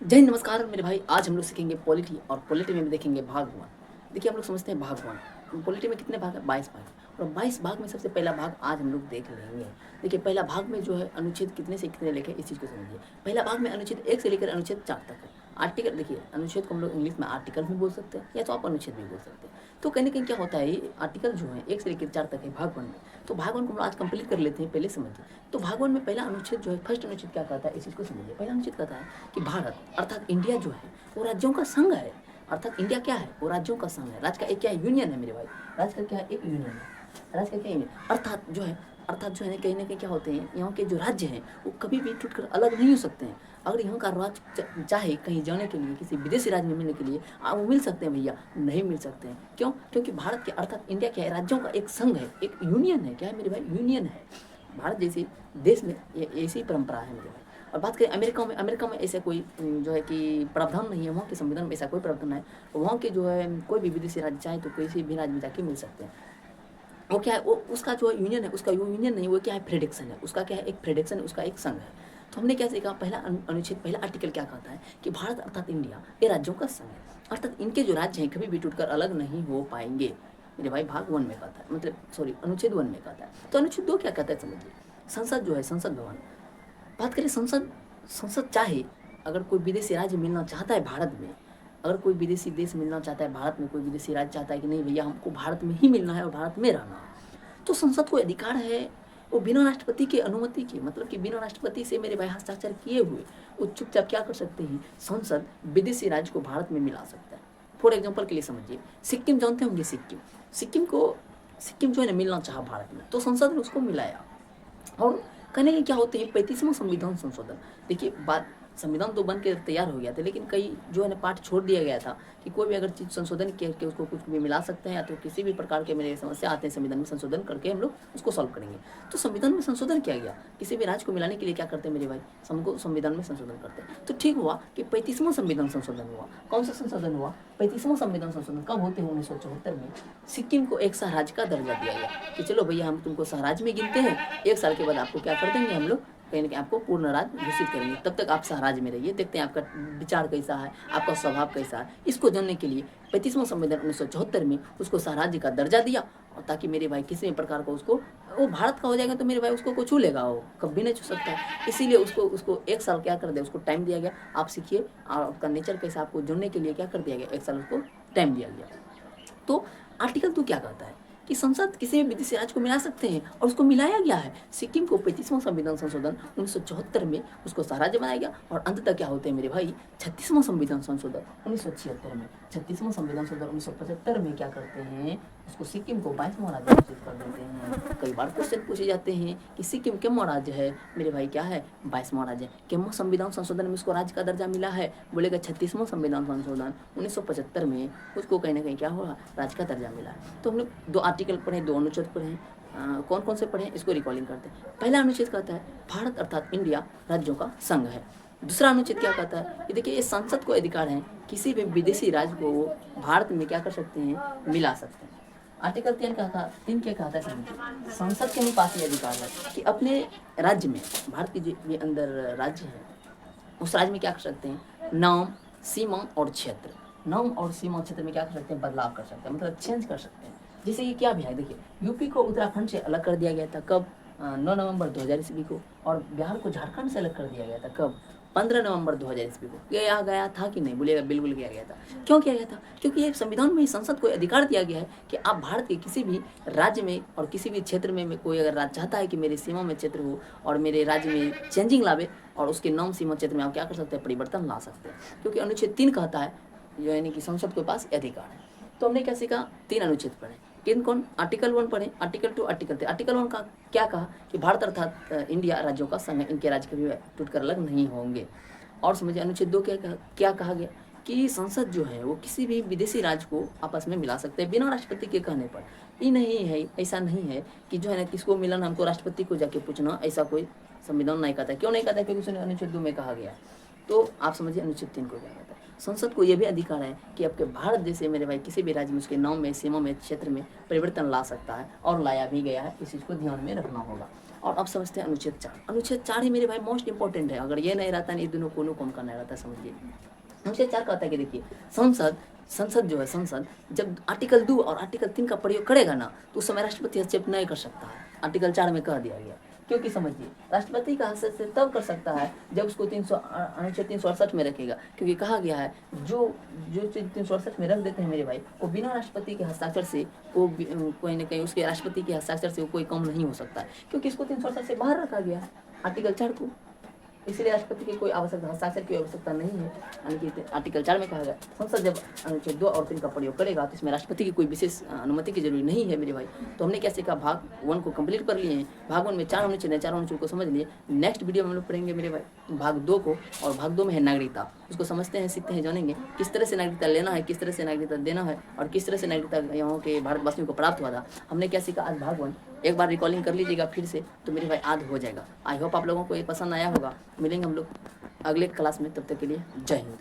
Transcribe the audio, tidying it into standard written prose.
जय हिंद, नमस्कार मेरे भाई। आज हम लोग सीखेंगे पॉलिटी और पॉलिटी में भी देखेंगे भाग 1। देखिए, हम लोग समझते हैं भाग 1। पॉलिटी में कितने भाग है? 22 भाग। और 22 भाग में सबसे पहला भाग आज हम लोग देख लेंगे। देखिए, पहला भाग में जो है अनुच्छेद कितने से कितने लिखे, इस चीज़ को समझिए। पहला भाग में अनुच्छेद 1 से लेकर अनुच्छेद 4 तक है। आर्टिकल, देखिए अनुच्छेद को हम लोग इंग्लिश में आर्टिकल भी बोल सकते हैं या तो आप अनुच्छेद भी बोल सकते हैं। तो कहीं ना कहीं क्या होता है, ये आर्टिकल जो है 1 से लेकर 4 तक है भाग 1 में। तो भाग 1 को हम लोग आज कंप्लीट कर लेते हैं, पहले समझिए। तो भाग 1 में पहला अनुच्छेद जो है, फर्स्ट अनुच्छेद क्या कहता है, इस चीज़ को समझिए। पहला अनुच्छेद कहता है कि भारत अर्थात इंडिया जो है वो राज्यों का संघ है। अर्थात इंडिया क्या है? वो राज्यों का संघ है। राज्य का एक क्या है? यूनियन है मेरे भाई। राज्य का क्या है? एक यूनियन है। राज्य का क्या यूनियन? अर्थात जो है कहीं ना कहीं क्या होते हैं, यहाँ के जो राज्य हैं वो कभी भी टूट कर अलग नहीं हो सकते हैं। अगर यहाँ का राज्य चाहे कहीं जाने के लिए, किसी विदेशी राज्य में मिलने के लिए, आप मिल सकते हैं भैया? नहीं मिल सकते हैं। क्यों? क्योंकि भारत के अर्थात इंडिया क्या है? राज्यों का एक संघ है, एक यूनियन है। क्या है मेरे भाई? यूनियन है। भारत जैसे देश में ये ऐसी परंपरा है मेरे भाई। और बात करें अमेरिका में ऐसा कोई जो है कि प्रावधान नहीं है। वहाँ के संविधान में ऐसा कोई प्रावधान नहीं है। वहाँ के जो है कोई भी विदेशी राज्य चाहे तो किसी भी राज्य में जाके मिल सकते हैं। वो क्या है, वो उसका जो यूनियन है, उसका यूनियन नहीं, वो क्या है? फ्रेडिक्सन है। उसका क्या है? एक फ्रेडिक्सन है, उसका एक संघ है। तो हमने क्या सीखा? पहला अनुच्छेद, पहला आर्टिकल क्या कहता है कि भारत अर्थात इंडिया ये राज्यों का संघ है। अर्थात इनके जो राज्य हैं कभी भी टूटकर अलग नहीं हो पाएंगे मेरे भाई। भाग 1 में कहता है, मतलब सॉरी अनुच्छेद 1 में कहता है। तो अनुच्छेद 2 क्या कहता है समझिए। संसद जो है, संसद भवन। बात करें संसद, संसद चाहे अगर कोई विदेशी राज्य मिलना चाहता है भारत में, अगर कोई विदेशी देश मिलना चाहता है भारत में, कोई विदेशी राज्य चाहता है कि नहीं भैया हमको भारत में ही मिलना है और भारत में रहना है, तो संसद को अधिकार है वो बिना राष्ट्रपति की अनुमति के, मतलब कि बिना राष्ट्रपति से मेरे भाई हस्ताक्षर किए हुए वो चुपचाप क्या कर सकते हैं, संसद विदेशी राज्य को भारत में मिला सकता है। फॉर एग्जाम्पल के लिए समझिए, सिक्किम जानते होंगे, सिक्किम जो है ना मिलना चाहा भारत में, तो संसद ने उसको मिलाया। और कहने के क्या होते हैं 35वां संविधान संशोधन। देखिए बात, संविधान तो बन के तैयार हो गया था, लेकिन कई जो है ना पार्ट छोड़ दिया गया था कि कोई भी अगर चीज़ संशोधन करके उसको कुछ भी मिला सकते हैं, या तो किसी भी प्रकार के मेरे समस्या आते हैं संविधान में, संशोधन करके हम लोग उसको सॉल्व करेंगे। तो संविधान में संशोधन किया गया, किसी भी राज्य को मिलाने के लिए क्या करते हैं मेरे भाई, हमको संविधान में संशोधन करते हैं। तो ठीक हुआ कि 35वां संविधान संशोधन हुआ। कौन सा संशोधन हुआ? 35वां संविधान संशोधन कब होते हैं? 1974 में सिक्किम को एक सह राज्य का दर्जा दिया गया कि चलो भैया हम तुमको सह राज्य में गिनते हैं, 1 साल के बाद आपको क्या कर देंगे हम लोग, कहीं ना कहीं आपको पूर्ण राज्य घोषित करेंगे। तब तक आप सहराज में रहिए, देखते हैं आपका विचार कैसा है, आपका स्वभाव कैसा है। इसको जानने के लिए 35वां संविधान 1974 में उसको सहराज्य का दर्जा दिया, और ताकि मेरे भाई किसी भी प्रकार का उसको, वो भारत का हो जाएगा तो मेरे भाई उसको छू लेगा, वो कभी नहीं छू सकता है। इसीलिए उसको 1 साल क्या कर दिया, उसको टाइम दिया गया। आप सीखिए आपका नेचर कैसा, आपको जानने के लिए क्या कर दिया गया, 1 साल उसको टाइम दिया गया। तो आर्टिकल 2 क्या कहता है कि संसद किसी भी विदेशी राज्य को मिला सकते हैं, और उसको मिलाया गया है। सिक्किम को 35वां संविधान संशोधन 1974 में उसको सहराज्य बनाया गया, और अंततः क्या होते हैं मेरे भाई, 36वां संविधान संशोधन 1976 में, 36वां संविधान संशोधन 1975 में क्या करते हैं, उसको सिक्किम को 22वां राज्य घोषित कर देते हैं। कई बार क्वेश्चन पूछे जाते हैं कि सिक्किम कितवां राज्य है मेरे भाई, क्या है? 22वां राज्य। कितवां संविधान संशोधन में उसको राज्य का दर्जा मिला है? बोलेगा 36वां संविधान संशोधन 1975 में उसको कहीं ना कहीं क्या हुआ, राज्य का दर्जा मिला है। तो हम लोग 2 आर्टिकल पढ़े, 2 अनुच्छेद पढ़े। कौन कौन से पढ़े इसको रिकॉलिंग करते हैं। पहला अनुच्छेद कहता है भारत अर्थात इंडिया राज्यों का संघ है। दूसरा अनुच्छेद क्या कहता है कि देखिए ये संसद को अधिकार है किसी भी विदेशी राज्य को वो भारत में क्या कर सकते हैं, मिला सकते हैं। आर्टिकल 3 क्या कहता है समझिए, संसद के ही पास ये अधिकार है कि अपने राज्य में, भारत के जो अंदर राज्य है उस राज्य में क्या कर सकते हैं, नाम, सीमा और क्षेत्र, नाम और सीमा क्षेत्र में क्या कर सकते हैं, बदलाव कर सकते हैं, मतलब चेंज कर सकते हैं। जैसे कि क्या भी है, देखिए यूपी को उत्तराखंड से अलग कर दिया गया था कब, 9 नवंबर 2000 ईस्वी को। और बिहार को झारखंड से अलग कर दिया गया था कब, 15 नवंबर 2000 ईस्वी को। किया गया था कि नहीं, बोलिएगा बिल्कुल किया गया था। क्यों किया गया था? क्योंकि ये संविधान में ही संसद को अधिकार दिया गया है कि आप भारत के किसी भी राज्य में और किसी भी क्षेत्र में कोई अगर राज्य चाहता है कि मेरे सीमा में क्षेत्र हो और मेरे राज्य में चेंजिंग लावे, और उसके नाम सीमा क्षेत्र में आप क्या कर सकते हैं, परिवर्तन ला सकते हैं। क्योंकि अनुच्छेद 3 कहता है यानी कि संसद के पास अधिकार है। तो हमने क्या सीखा, 3 अनुच्छेद पढ़े। किन कौन? आर्टिकल 1 पढ़े, आर्टिकल 2, आर्टिकल 3। आर्टिकल 1 का क्या कहा कि भारत अर्थात इंडिया राज्यों का संघ है, इनके राज्य कभी टूटकर अलग नहीं होंगे। और समझिए अनुच्छेद 2 क्या कहा गया कि संसद जो है वो किसी भी विदेशी राज्य को आपस में मिला सकते हैं बिना राष्ट्रपति के कहने पर। ये नहीं है, ऐसा नहीं है कि जो है ना किसको मिलना हमको राष्ट्रपति को जाके पूछना, ऐसा कोई संविधान नहीं कहता है। क्यों नहीं कहता है? क्योंकि उसने अनुच्छेद 2 में कहा गया। तो आप समझिए अनुच्छेद 3 को क्या कहता है। संसद को यह भी अधिकार है कि आपके भारत जैसे मेरे भाई किसी भी राज्य में उसके नाम में, सीमा में, क्षेत्र में परिवर्तन ला सकता है, और लाया भी गया है। इस चीज़ को ध्यान में रखना होगा। और अब समझते हैं अनुच्छेद 4। अनुच्छेद 4 ही मेरे भाई मोस्ट इंपॉर्टेंट है, अगर ये नहीं रहता नहीं दोनों को कौन करना रहता है, समझिए। अनुच्छेद 4 कहता है कि देखिए संसद जो है, संसद जब आर्टिकल 2 और आर्टिकल 3 का प्रयोग करेगा ना तो उस समय राष्ट्रपति हस्तक्षेप नहीं कर सकता है, आर्टिकल 4 में कह दिया गया। क्योंकि समझिए राष्ट्रपति का हस्तक्षेप तब कर सकता है जब उसको अनुच्छेद 368 में रखेगा, क्योंकि कहा गया है जो चीज़ 368 में रख देते हैं मेरे भाई, वो बिना राष्ट्रपति के हस्ताक्षर से वो कोई ना कहीं उसके राष्ट्रपति के हस्ताक्षर से वो कोई कम नहीं हो सकता है, क्योंकि इसको 368 से बाहर रखा गया है आर्टिकल 4 को, इसलिए राष्ट्रपति की कोई आवश्यकता, हस्ताक्षर की आवश्यकता नहीं है। यानी कि आर्टिकल 4 में कहा गया संसद जब अनुच्छेद 2 और 3 का प्रयोग करेगा तो इसमें राष्ट्रपति की कोई विशेष अनुमति की जरूरी नहीं है मेरे भाई। तो हमने क्या सीखा, भाग 1 को कंप्लीट कर लिए हैं, भाग 1 में 4 अनुच्छेद हैं, 4 अनुच्छेद को समझ लिए। नेक्स्ट वीडियो में हम लोग पढ़ेंगे मेरे भाई भाग 2 को, और भाग 2 में है नागरिकता, उसको समझते हैं, सीखते हैं, जानेंगे किस तरह से नागरिकता लेना है, किस तरह से नागरिकता देना है, और किस तरह से नागरिकता यहाँ के भारतवासियों को प्राप्त हुआ था। हमने क्या सीखा आज भाग 1, एक बार रिकॉलिंग कर लीजिएगा फिर से तो मेरे भाई याद हो जाएगा। आई होप आप लोगों को ये पसंद आया होगा। मिलेंगे हम लोग अगले क्लास में, तब तक के लिए जय हिंद।